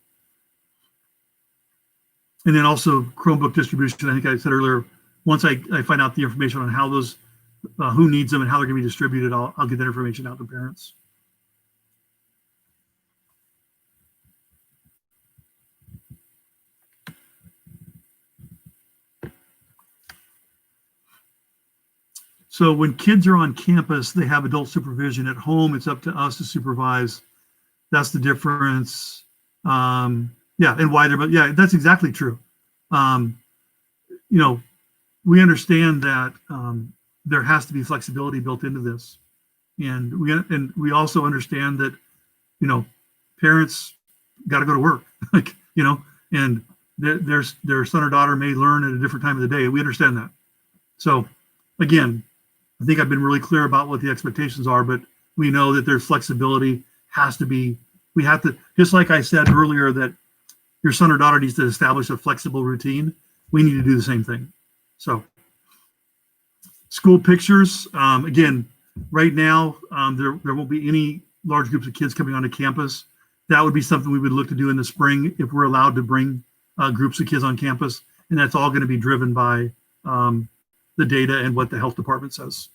A: And then also Chromebook distribution. I think I said earlier, once I find out the information on how those, who needs them and how they're going to be distributed, I'll get that information out to parents. So when kids are on campus, they have adult supervision. At home, it's up to us to supervise. That's the difference. Yeah, and why they're, but yeah, that's exactly true. You know, we understand that there has to be flexibility built into this, and we also understand that, you know, parents got to go to work, like, you know, and their son or daughter may learn at a different time of the day. We understand that. So again, I think I've been really clear about what the expectations are, but we know that there's flexibility has to be, we have to, just like I said earlier, that your son or daughter needs to establish a flexible routine. We need to do the same thing. So school pictures, again, right now, there won't be any large groups of kids coming onto campus. That would be something we would look to do in the spring if we're allowed to bring groups of kids on campus. And that's all going to be driven by the data and what the health department says.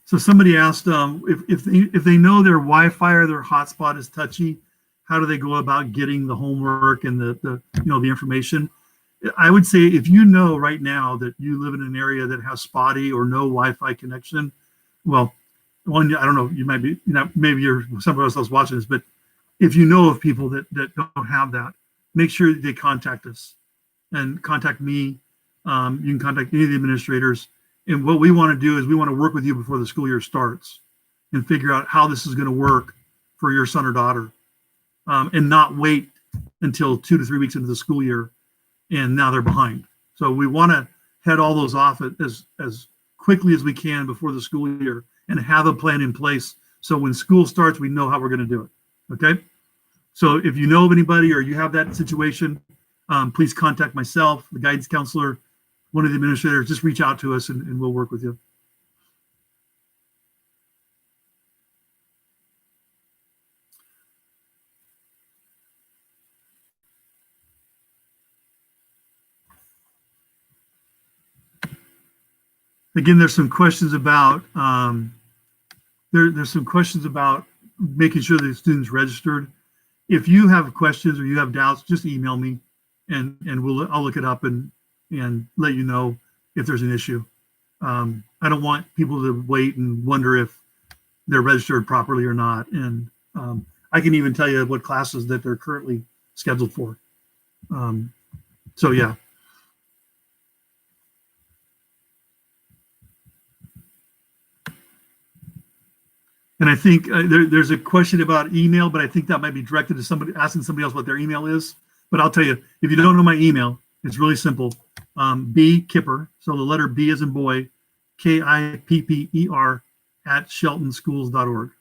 A: So somebody asked if they know their Wi-Fi or their hotspot is touchy, how do they go about getting the homework and the information? I would say if you know right now that you live in an area that has spotty or no Wi-Fi connection, well, one, I don't know, you might be, maybe you're somebody else watching this, but if you know of people that don't have that, make sure they contact us and contact me. You can contact any of the administrators. And what we want to do is we want to work with you before the school year starts and figure out how this is going to work for your son or daughter, and not wait until 2 to 3 weeks into the school year and now they're behind. So we want to head all those off as quickly as we can before the school year and have a plan in place. So when school starts, we know how we're going to do it. Okay. So if you know of anybody or you have that situation, please contact myself, the guidance counselor, one of the administrators. Just reach out to us and we'll work with you. Again, there's some questions about there's some questions about making sure the students registered. If you have questions or you have doubts, just email me and I'll look it up and let you know if there's an issue. I don't want people to wait and wonder if they're registered properly or not. And I can even tell you what classes that they're currently scheduled for. So yeah. And I think there's a question about email, but I think that might be directed to somebody, asking somebody else what their email is. But I'll tell you, if you don't know my email, it's really simple. B Kipper, so the letter B as in boy, KIPPER @sheltonschools.org.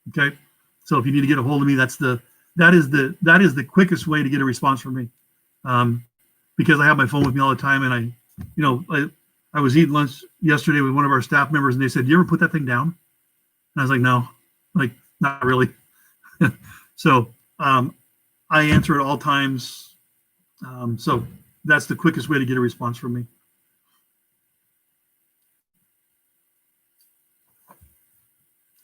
A: Okay, so if you need to get a hold of me, that is the quickest way to get a response from me, because I have my phone with me all the time, and I was eating lunch yesterday with one of our staff members, and they said, "Do you ever put that thing down?" And I was like, "No, like not really." So I answer at all times. So that's the quickest way to get a response from me.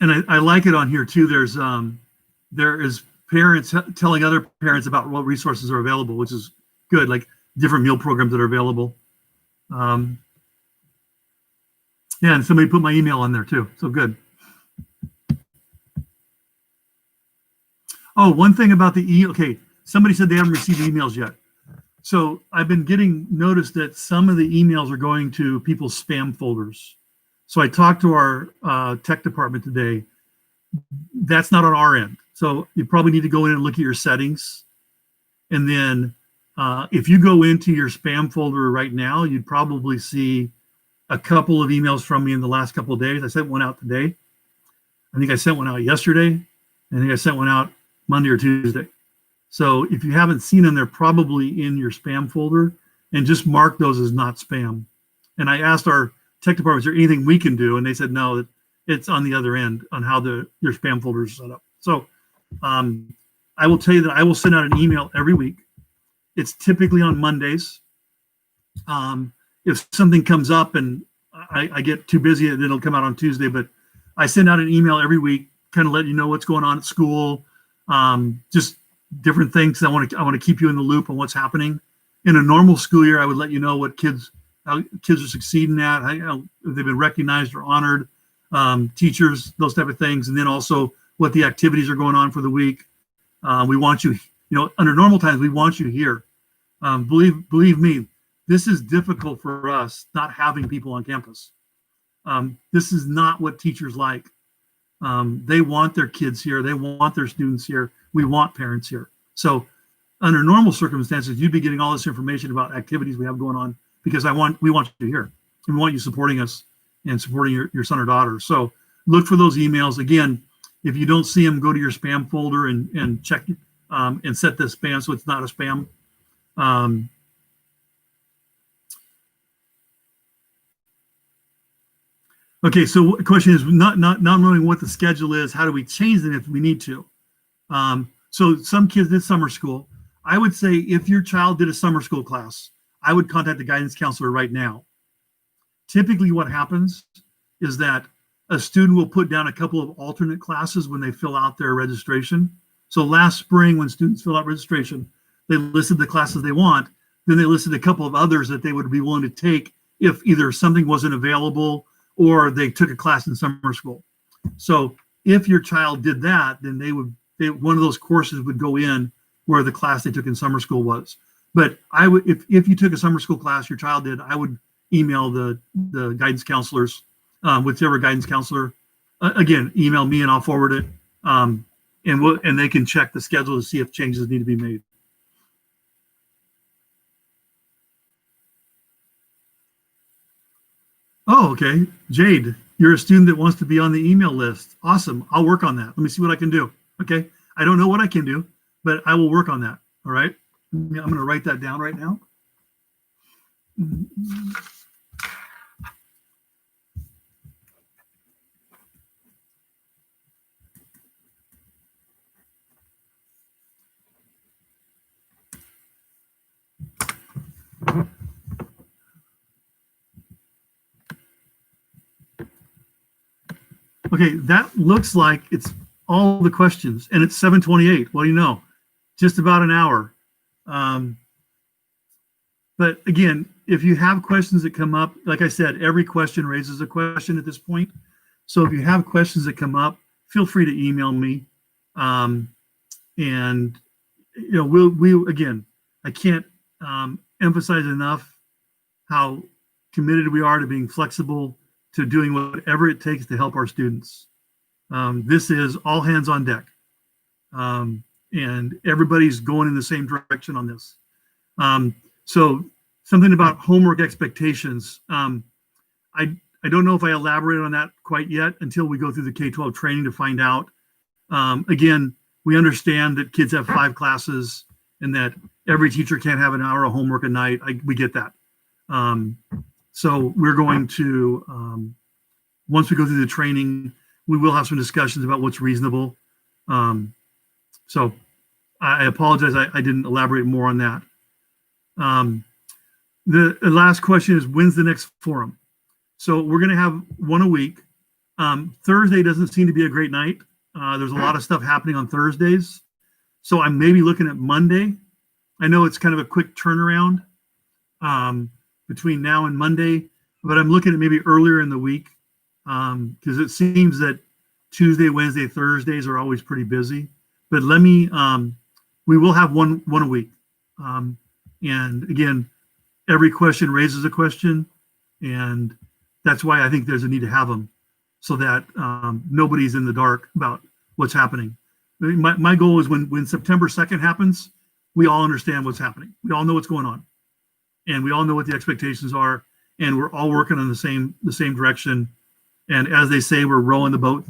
A: And I like it on here too. There is parents telling other parents about what resources are available, which is good, like different meal programs that are available. Yeah, and somebody put my email on there too, so good. Oh, one thing about the okay, somebody said they haven't received emails yet. So I've been getting notice that some of the emails are going to people's spam folders. So I talked to our tech department today. That's not on our end. So you probably need to go in and look at your settings. And then if you go into your spam folder right now, you'd probably see a couple of emails from me in the last couple of days. I sent one out today. I think I sent one out yesterday. I think I sent one out Monday or Tuesday. So if you haven't seen them, they're probably in your spam folder, and just mark those as not spam. And I asked our tech department, is there anything we can do? And they said, no, it's on the other end on how your spam folder is set up. So I will tell you that I will send out an email every week. It's typically on Mondays. If something comes up and I get too busy, it'll come out on Tuesday, but I send out an email every week, kind of let you know what's going on at school, just different things. I want to keep you in the loop on what's happening. In a normal school year, I would let you know what how kids are succeeding at, how they've been recognized or honored, teachers, those type of things, and then also what the activities are going on for the week. We want you, under normal times, we want you here. Believe me, this is difficult for us not having people on campus. This is not what teachers like. They want their kids here. They want their students here. We want parents here. So under normal circumstances, you'd be getting all this information about activities we have going on because we want you here. And we want you supporting us and supporting your son or daughter. So look for those emails. Again, if you don't see them, go to your spam folder and check and set the spam so it's not a spam. Okay, so the question is not knowing what the schedule is, how do we change it if we need to? So some kids did summer school. I would say if your child did a summer school class, I would contact the guidance counselor right now. Typically what happens is that a student will put down a couple of alternate classes when they fill out their registration. So last spring, when students fill out registration, they listed the classes they want. Then they listed a couple of others that they would be willing to take if either something wasn't available or they took a class in summer school. So if your child did that, then one of those courses would go in where the class they took in summer school was. But I would, if you took a summer school class, your child did, I would email the guidance counselors, whichever guidance counselor. Again, email me and I'll forward it, and they can check the schedule to see if changes need to be made. Oh, okay. Jade, you're a student that wants to be on the email list. Awesome. I'll work on that. Let me see what I can do. Okay. I don't know what I can do, but I will work on that. All right. I'm going to write that down right now. Okay, that looks like it's all the questions, and it's 7:28. What do you know? Just about an hour. But again, if you have questions that come up, like I said, every question raises a question at this point. So if you have questions that come up, feel free to email me. And we again, I can't emphasize enough how committed we are to being flexible, to doing whatever it takes to help our students. This is all hands on deck. And everybody's going in the same direction on this. So something about homework expectations. I don't know if I elaborated on that quite yet until we go through the K-12 training to find out. Again, we understand that kids have 5 classes and that every teacher can't have an hour of homework a night. We get that. So we're going to, once we go through the training, we will have some discussions about what's reasonable. So I apologize, I didn't elaborate more on that. The last question is, when's the next forum? So we're going to have one a week. Thursday doesn't seem to be a great night. There's a lot of stuff happening on Thursdays. So I'm maybe looking at Monday. I know it's kind of a quick turnaround between now and Monday, but I'm looking at maybe earlier in the week because it seems that Tuesday, Wednesday, Thursdays are always pretty busy. But let me, we will have one a week. And again, every question raises a question, and that's why I think there's a need to have them so that nobody's in the dark about what's happening. My goal is when September 2nd happens, we all understand what's happening. We all know what's going on, and we all know what the expectations are, and we're all working in the same direction. And as they say, we're rowing the boat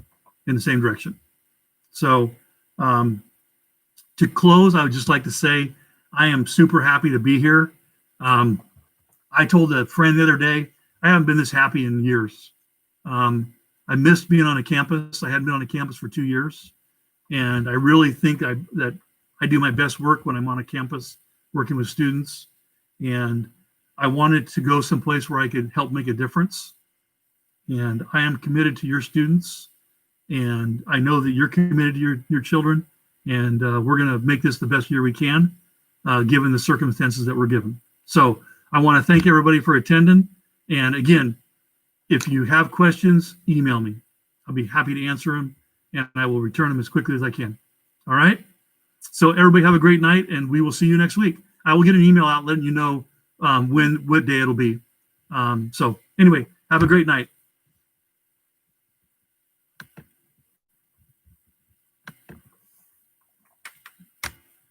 A: in the same direction. So To close, I would just like to say I am super happy to be here. I told a friend the other day, I haven't been this happy in years. I missed being on a campus. I hadn't been on a campus for 2 years. And I really think that I do my best work when I'm on a campus working with students. And I wanted to go someplace where I could help make a difference. And I am committed to your students. And I know that you're committed to your children. And we're going to make this the best year we can, given the circumstances that we're given. So I want to thank everybody for attending. And again, if you have questions, email me. I'll be happy to answer them, and I will return them as quickly as I can. All right? So everybody have a great night, and we will see you next week. I will get an email out letting you know what day it'll be. So anyway, have a great night.